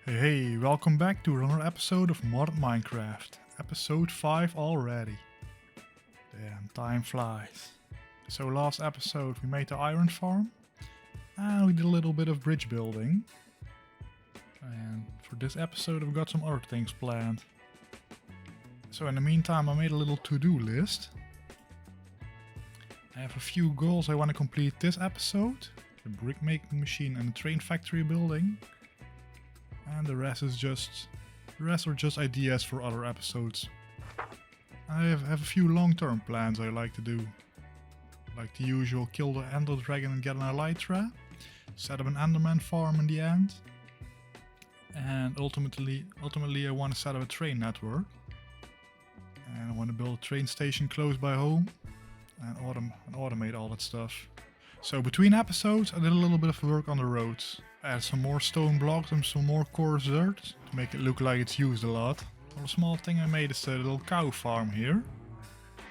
Hey, welcome back to another episode of Modern Minecraft. Episode 5 already. Damn, time flies. So last episode we made the iron farm. And we did a little bit of bridge building. And for this episode I've got some other things planned. So in the meantime I made a little to-do list. I have a few goals I want to complete this episode. The brick making machine and the train factory building. And the rest are just ideas for other episodes. I have a few long-term plans I like to do. Like the usual, kill the Ender Dragon and get an Elytra. Set up an Enderman farm in the end. And ultimately I want to set up a train network. And I want to build a train station close by home. And automate all that stuff. So between episodes I did a little bit of work on the roads. Add some more stone blocks and some more coarse dirt to make it look like it's used a lot. Well, a small thing I made is a little cow farm here.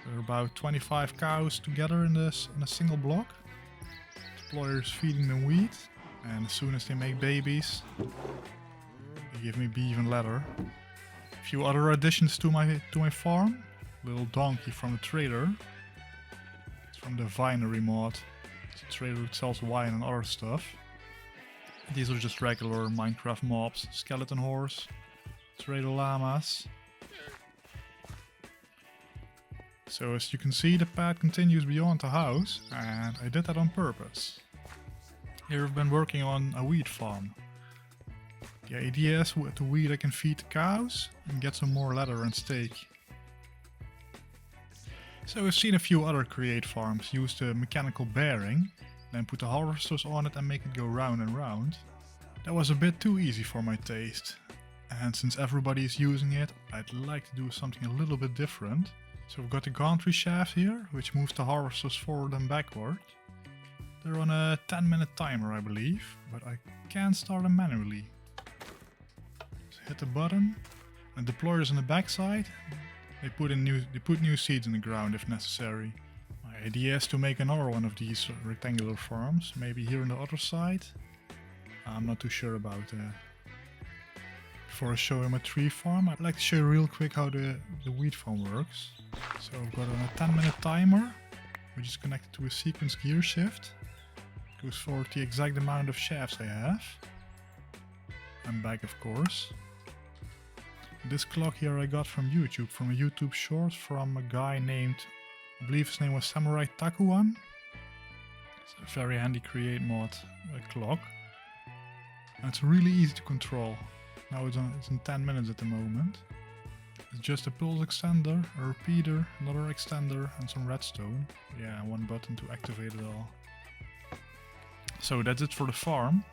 There are about 25 cows together in a single block. The employer is feeding them wheat, and as soon as they make babies, they give me beef and leather. A few other additions to my farm. Little donkey from the trader. It's from the winery mod. It's a trader who sells wine and other stuff. These are just regular Minecraft mobs. Skeleton horse, trader llamas. So as you can see, the path continues beyond the house, and I did that on purpose. Here I've been working on a wheat farm. The idea is with the wheat I can feed the cows and get some more leather and steak. So I've seen a few other create farms use the mechanical bearing, then put the harvesters on it and make it go round and round. That was a bit too easy for my taste. And since everybody is using it, I'd like to do something a little bit different. So I've got the gantry shaft here, which moves the harvesters forward and backward. They're on a 10-minute timer I believe, but I can start them manually. So hit the button, and the deployers on the backside, they put new seeds in the ground if necessary. My idea is to make another one of these rectangular farms, maybe here on the other side. I'm not too sure about that. Before I show you my tree farm, I'd like to show you real quick how the wheat farm works. So I've got on a 10-minute timer, which is connected to a sequence gear shift. It goes forward the exact amount of shafts I have. And back of course. This clock here I got from YouTube, from a YouTube short from a guy named, I believe his name was Samurai Takuan. It's a very handy create mod clock. And it's really easy to control. Now it's in 10 minutes at the moment. It's just a pulse extender, a repeater, another extender and some redstone. Yeah, and one button to activate it all. So that's it for the farm.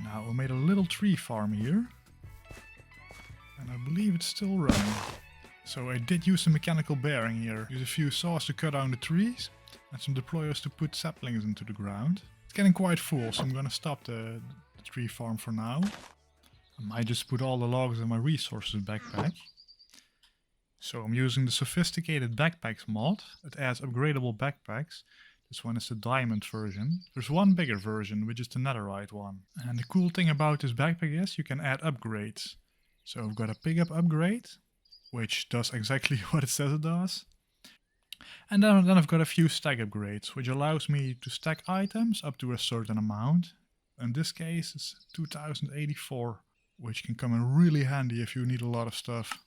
Now we made a little tree farm here. And I believe it's still running. So I did use the mechanical bearing here. Use a few saws to cut down the trees. And some deployers to put saplings into the ground. It's getting quite full, so I'm gonna stop the tree farm for now. I might just put all the logs in my resources backpack. So I'm using the sophisticated backpacks mod. It adds upgradable backpacks. This one is the diamond version. There's one bigger version, which is the netherite one. And the cool thing about this backpack is you can add upgrades. So I've got a pick up upgrade, which does exactly what it says it does. And then I've got a few stack upgrades, which allows me to stack items up to a certain amount. In this case it's 2084, which can come in really handy if you need a lot of stuff.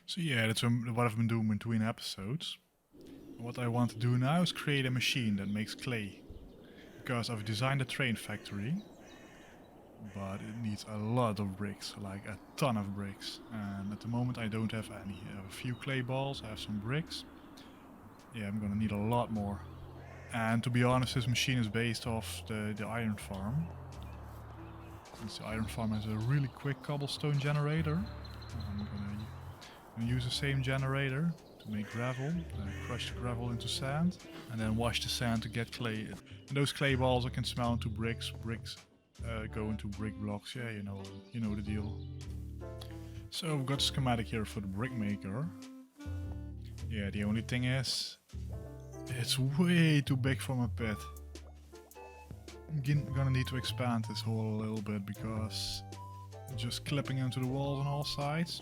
So yeah, that's what I've been doing between episodes. What I want to do now is create a machine that makes clay. Because I've designed a train factory, but it needs a lot of bricks, like a ton of bricks. And at the moment I don't have any. I have a few clay balls, I have some bricks. Yeah, I'm gonna need a lot more. And to be honest, this machine is based off the iron farm. Since the iron farm has a really quick cobblestone generator, I'm gonna use the same generator to make gravel, crush the gravel into sand, and then wash the sand to get clay. And those clay balls I can smelt into bricks. Bricks go into brick blocks. Yeah, you know the deal. So I've got a schematic here for the brick maker. Yeah, the only thing is, it's way too big for my pit. I'm gonna need to expand this hall a little bit because it's just clipping into the walls on all sides.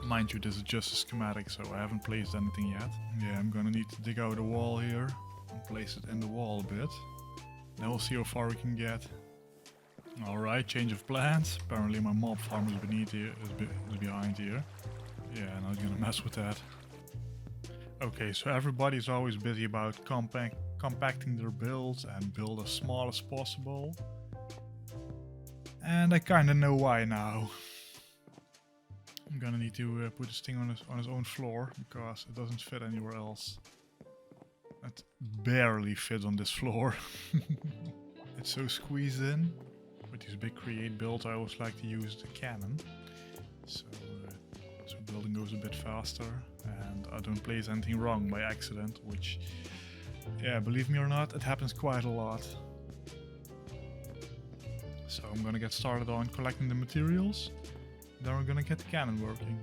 Mind you, this is just a schematic, so I haven't placed anything yet. Yeah, I'm gonna need to dig out a wall here and place it in the wall a bit. Then we'll see how far we can get. Alright, change of plans. Apparently my mob farm is beneath here, is behind here. Yeah, not gonna mess with that. Okay, so everybody's always busy about compacting their builds and build as small as possible. And I kinda know why now. I'm gonna need to put this thing on his own floor because it doesn't fit anywhere else. It barely fits on this floor. It's so squeezed in. With these big create builds I always like to use the cannon. So building goes a bit faster and I don't place anything wrong by accident, which, yeah, believe me or not, it happens quite a lot. So I'm gonna get started on collecting the materials. Then we're gonna get the cannon working.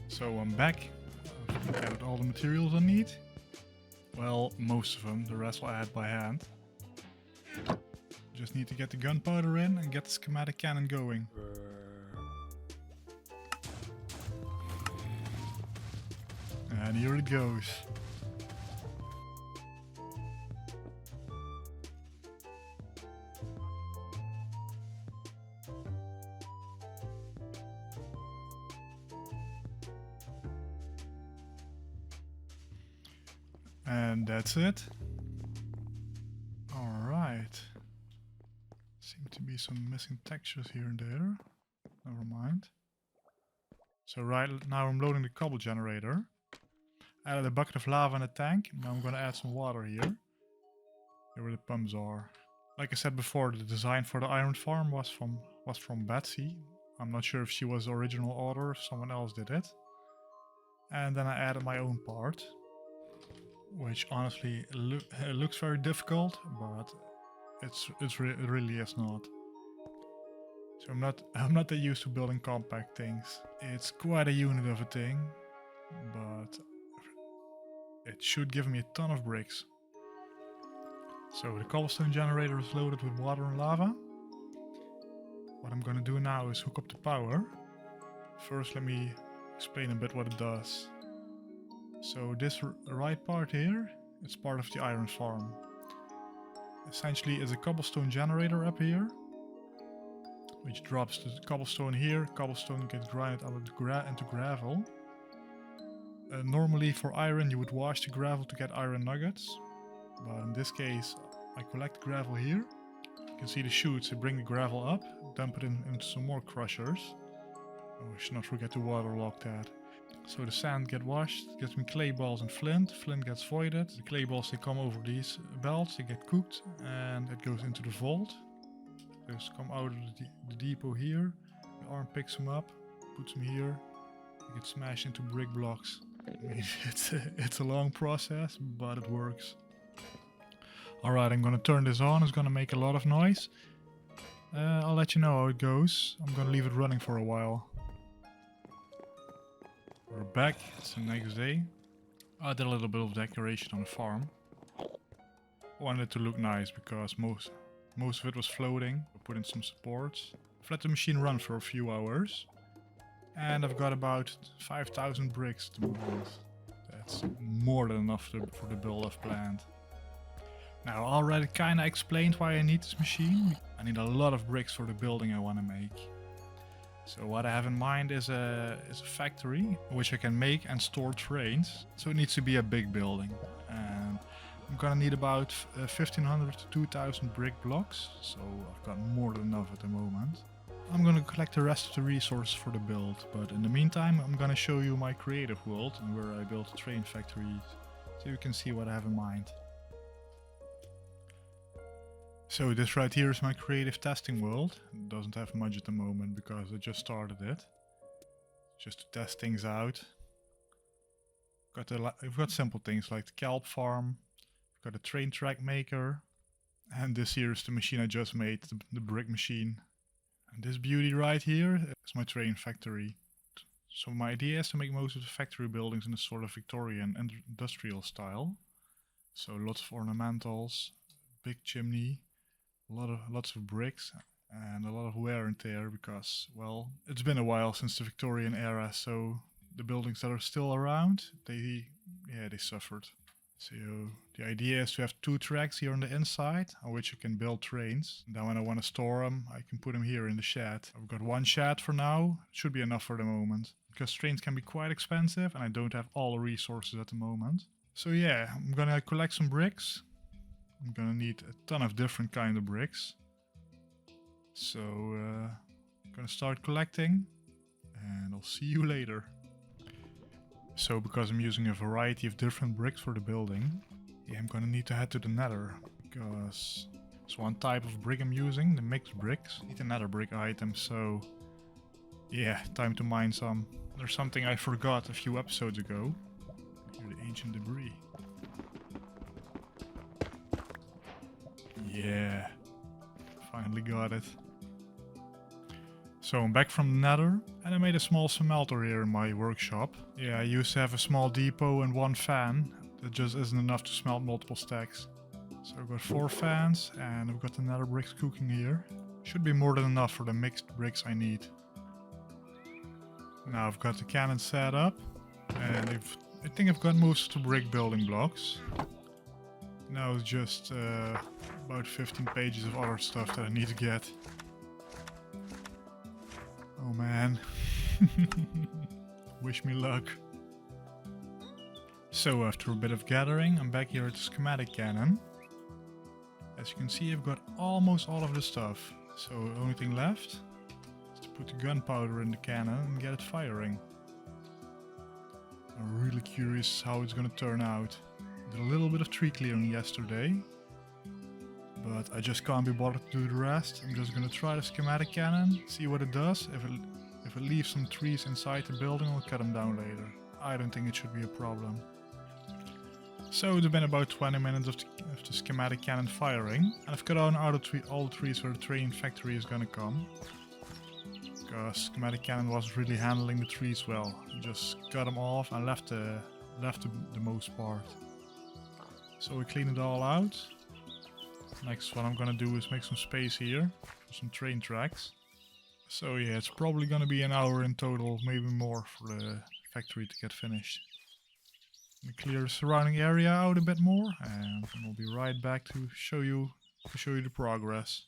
So I'm back. I've gathered all the materials I need. Well, most of them. The rest I'll add by hand. Just need to get the gunpowder in and get the schematic cannon going. And here it goes. And that's it. Alright. Seem to be some missing textures here and there. Never mind. So right now I'm loading the cobble generator. Added a bucket of lava in the tank. Now I'm gonna add some water here. Here where the pumps are. Like I said before, the design for the iron farm was from Betsy. I'm not sure if she was the original author, if someone else did it. And then I added my own part. Which honestly looks very difficult, but it really is not. So I'm not that used to building compact things. It's quite a unit of a thing, but it should give me a ton of bricks. So the cobblestone generator is loaded with water and lava. What I'm gonna do now is hook up the power. First let me explain a bit what it does. So this right part here, it's part of the iron farm. Essentially it's a cobblestone generator up here, which drops the cobblestone here. Cobblestone gets grinded out into gravel. Normally for iron you would wash the gravel to get iron nuggets, but in this case I collect gravel here. You can see the chutes, I bring the gravel up, dump it into some more crushers. Oh, I should not forget to waterlog that. So the sand gets washed, gets me clay balls and flint. Flint gets voided. The clay balls, they come over these belts, they get cooked, and it goes into the vault. Those come out of the depot here. The arm picks them up, puts them here. They get smashed into brick blocks. I mean, it's a long process, but it works. Alright, I'm gonna turn this on. It's gonna make a lot of noise. I'll let you know how it goes. I'm gonna leave it running for a while. We're back, it's the next day. I did a little bit of decoration on the farm. I wanted it to look nice because most of it was floating. I put in some supports. I've let the machine run for a few hours. And I've got about 5,000 bricks at the moment. That's more than enough for the build I've planned. Now I already kinda explained why I need this machine. I need a lot of bricks for the building I want to make. So what I have in mind is a factory which I can make and store trains. So it needs to be a big building. And I'm gonna need about 1,500 to 2,000 brick blocks. So I've got more than enough at the moment. I'm gonna collect the rest of the resources for the build. But in the meantime, I'm gonna show you my creative world and where I built a train factory. So you can see what I have in mind. So this right here is my creative testing world. It doesn't have much at the moment because I just started it. Just to test things out. I've got simple things like the kelp farm. I've got a train track maker. And this here is the machine I just made, the brick machine. And this beauty right here is my train factory. So my idea is to make most of the factory buildings in a sort of Victorian and industrial style. So lots of ornamentals. big chimney, lots of bricks, and a lot of wear and tear because, well, it's been a while since the Victorian era, so the buildings that are still around, they suffered. So the idea is to have 2 tracks here on the inside on which you can build trains. And then when I want to store them, I can put them here in the shed. I've got 1 shed for now. It should be enough for the moment. Because trains can be quite expensive and I don't have all the resources at the moment. So yeah, I'm gonna collect some bricks. I'm gonna need a ton of different kind of bricks. So I'm gonna start collecting and I'll see you later. So because I'm using a variety of different bricks for the building, yeah, I'm gonna need to head to the nether, because it's one type of brick I'm using, the mixed bricks. I need a nether brick item, so yeah, time to mine some. There's something I forgot a few episodes ago. Here, the ancient debris. Yeah, finally got it. So I'm back from the nether, and I made a small smelter here in my workshop. Yeah, I used to have a small depot and 1 fan. That just isn't enough to smelt multiple stacks. So I've got 4 fans, and I've got the nether bricks cooking here. Should be more than enough for the mixed bricks I need. Now I've got the cannon set up, and I think I've got most of the brick building blocks. Now it's just about 15 pages of other stuff that I need to get. Oh man, wish me luck. So after a bit of gathering, I'm back here at the schematic cannon. As you can see, I've got almost all of the stuff. So the only thing left is to put the gunpowder in the cannon and get it firing. I'm really curious how it's gonna turn out. Did a little bit of tree clearing yesterday, but I just can't be bothered to do the rest. I'm just gonna try the schematic cannon, see what it does. If it leaves some trees inside the building, I'll cut them down later. I don't think it should be a problem. So it's been about 20 minutes of the schematic cannon firing, and I've cut down all the trees where the train factory is gonna come. Because schematic cannon wasn't really handling the trees well. I just cut them off and left the most part. So we clean it all out. Next, what I'm gonna do is make some space here for some train tracks. So yeah, it's probably gonna be an hour in total, maybe more, for the factory to get finished. We clear the surrounding area out a bit more, and then we'll be right back to show you the progress.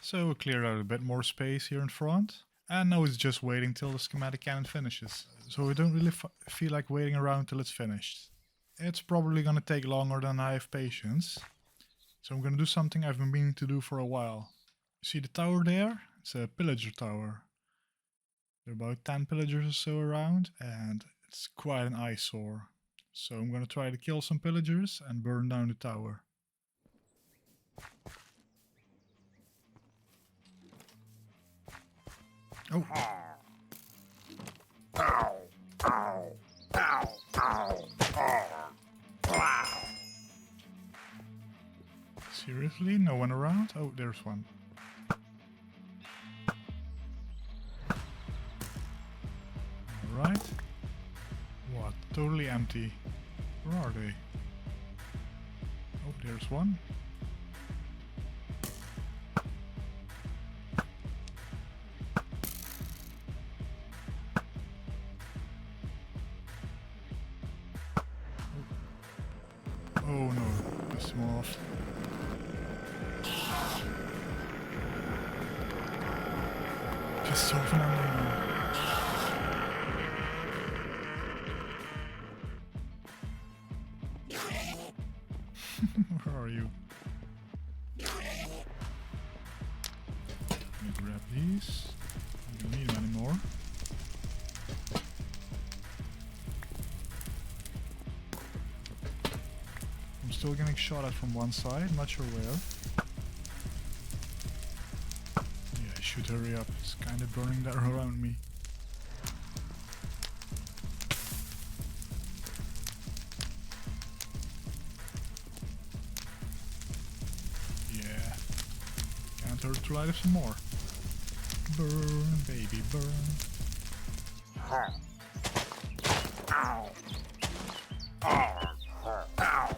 So we cleared out a bit more space here in front, and now it's just waiting till the schematic cannon finishes. So I don't really feel like waiting around till it's finished. It's probably gonna take longer than I have patience. So I'm gonna do something I've been meaning to do for a while. You see the tower there? It's a pillager tower. There are about 10 pillagers or so around, and it's quite an eyesore. So I'm gonna try to kill some pillagers and burn down the tower. Oh! Ow! Ow! Ow! Ow! Ow! Seriously? No one around? Oh, there's one. Alright. What? Totally empty. Where are they? Oh, there's one. Oh no, pissed him off. Pissed off another one. Where are you? Let me grab these. I don't need them anymore. I'm still getting shot at from one side, not sure where. Yeah, I should hurry up. It's kind of burning down around me. Can't hurt to light up some more. Burn, baby, burn. Ow! Ow! Ow! Ow!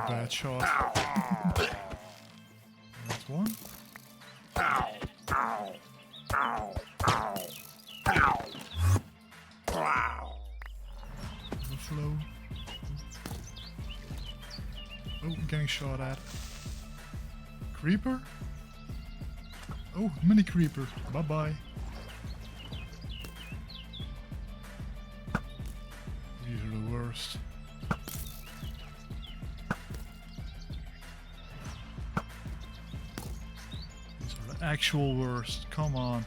bad shot. That's one. Overflow. Oh, I'm getting shot at. Creeper? Oh, mini creeper. Bye bye. These are the worst. These are the actual worst. Come on.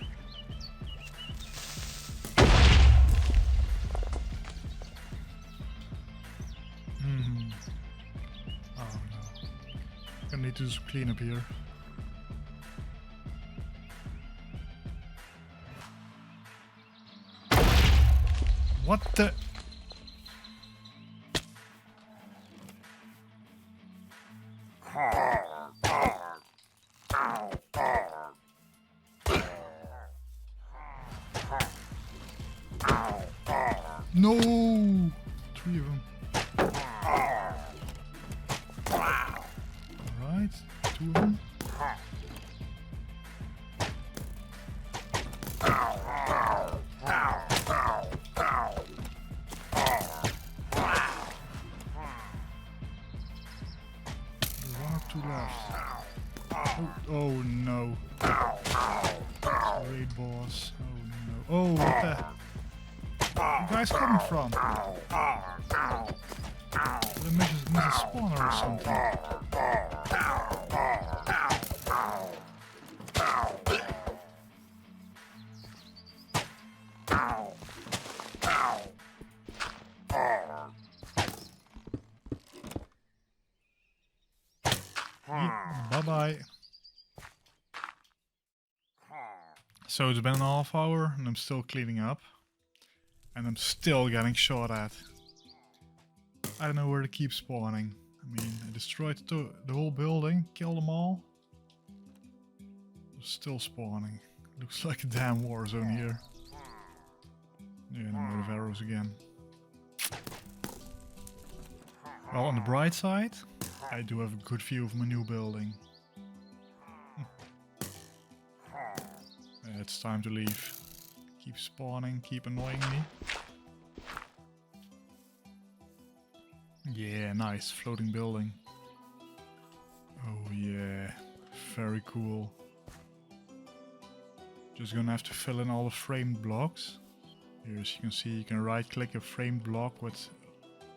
Oh no. Gonna need to do some cleanup here. What the? No! 3 of them. Alright, 2 of them. Oh no. Raid boss. Oh no. Oh, what the? Where are you guys coming from? Did I miss a spawner or something? Bye bye. So it's been an half hour and I'm still cleaning up. And I'm still getting shot at. I don't know where to keep spawning. I mean, I destroyed the whole building, killed them all. Still spawning. Looks like a damn war zone here. Yeah, and I'm out of arrows again. Well, on the bright side, I do have a good view of my new building. It's time to leave. Keep spawning, keep annoying me. Yeah, nice floating building. Oh yeah, very cool. Just gonna have to fill in all the framed blocks. Here, as you can see, you can right click a framed block with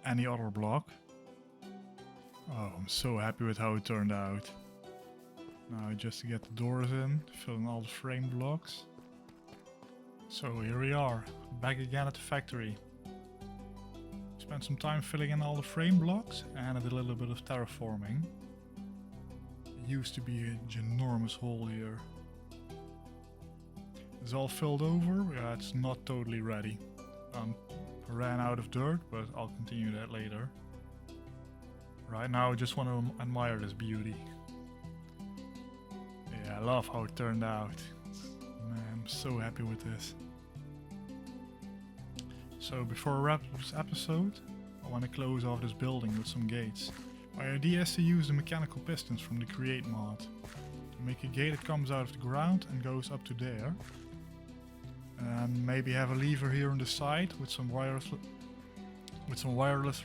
any other block. Oh, I'm so happy with how it turned out. Now just to get the doors in, fill in all the framed blocks. So here we are, back again at the factory. Spent some time filling in all the frame blocks and I did a little bit of terraforming. It used to be a ginormous hole here. It's all filled over. Yeah, it's not totally ready. I ran out of dirt, but I'll continue that later. Right now I just want to admire this beauty. Yeah, I love how it turned out. Man, I'm so happy with this. So before I wrap up this episode, I want to close off this building with some gates. My idea is to use the mechanical pistons from the Create mod. To make a gate that comes out of the ground and goes up to there. And maybe have a lever here on the side with some wireless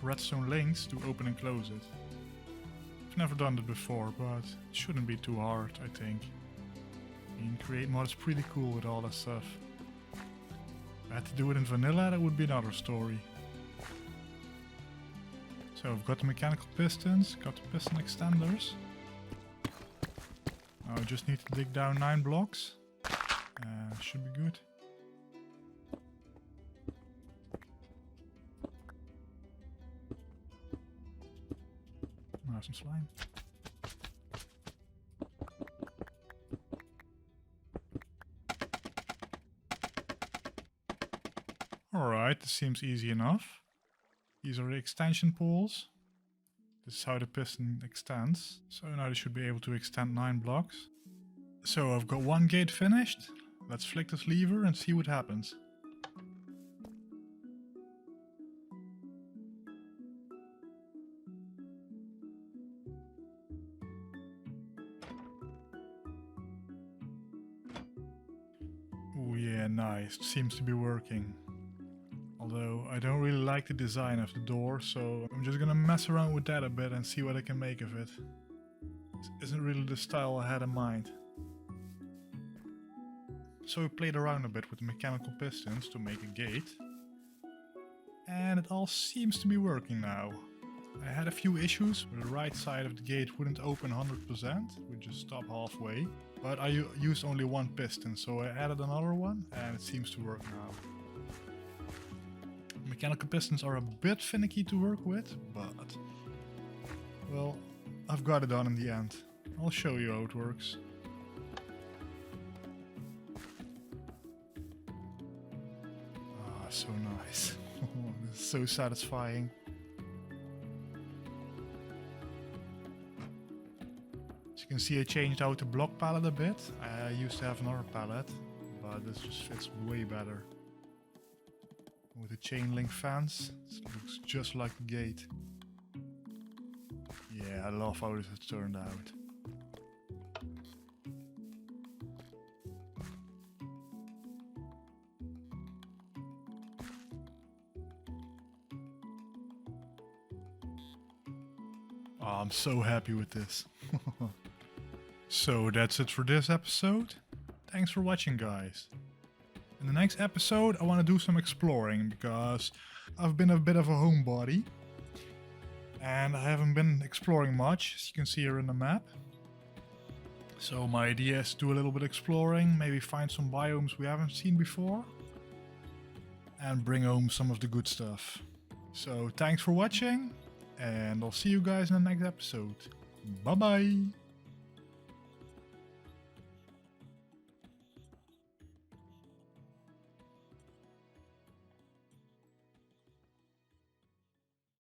redstone links to open and close it. I've never done it before, but it shouldn't be too hard, I think. I mean, Create mod is pretty cool with all that stuff. If I had to do it in vanilla, that would be another story. So I've got the mechanical pistons, got the piston extenders. Now I just need to dig down 9 blocks. Should be good. Now some slime. Alright, this seems easy enough. These are the extension poles. This is how the piston extends. So now they should be able to extend 9 blocks. So I've got one gate finished. Let's flick this lever and see what happens. Yeah, nice. It seems to be working. Although I don't really like the design of the door, so I'm just gonna mess around with that a bit and see what I can make of it. This isn't really the style I had in mind. So we played around a bit with the mechanical pistons to make a gate. And it all seems to be working now. I had a few issues where the right side of the gate wouldn't open 100%, it would just stop halfway. But I used only one piston, so I added another one and it seems to work now. Mechanical pistons are a bit finicky to work with, but well, I've got it done in the end. I'll show you how it works. Ah, so nice. This is so satisfying. As you can see, I changed out the block palette a bit. I used to have another palette, but this just fits way better. With the chain link fence, it looks just like the gate. Yeah, I love how this has turned out. Oh, I'm so happy with this. So that's it for this episode. Thanks for watching, guys. In the next episode, I want to do some exploring because I've been a bit of a homebody and I haven't been exploring much, as you can see here in the map. So my idea is to do a little bit exploring, maybe find some biomes we haven't seen before and bring home some of the good stuff. So thanks for watching and I'll see you guys in the next episode. Bye bye!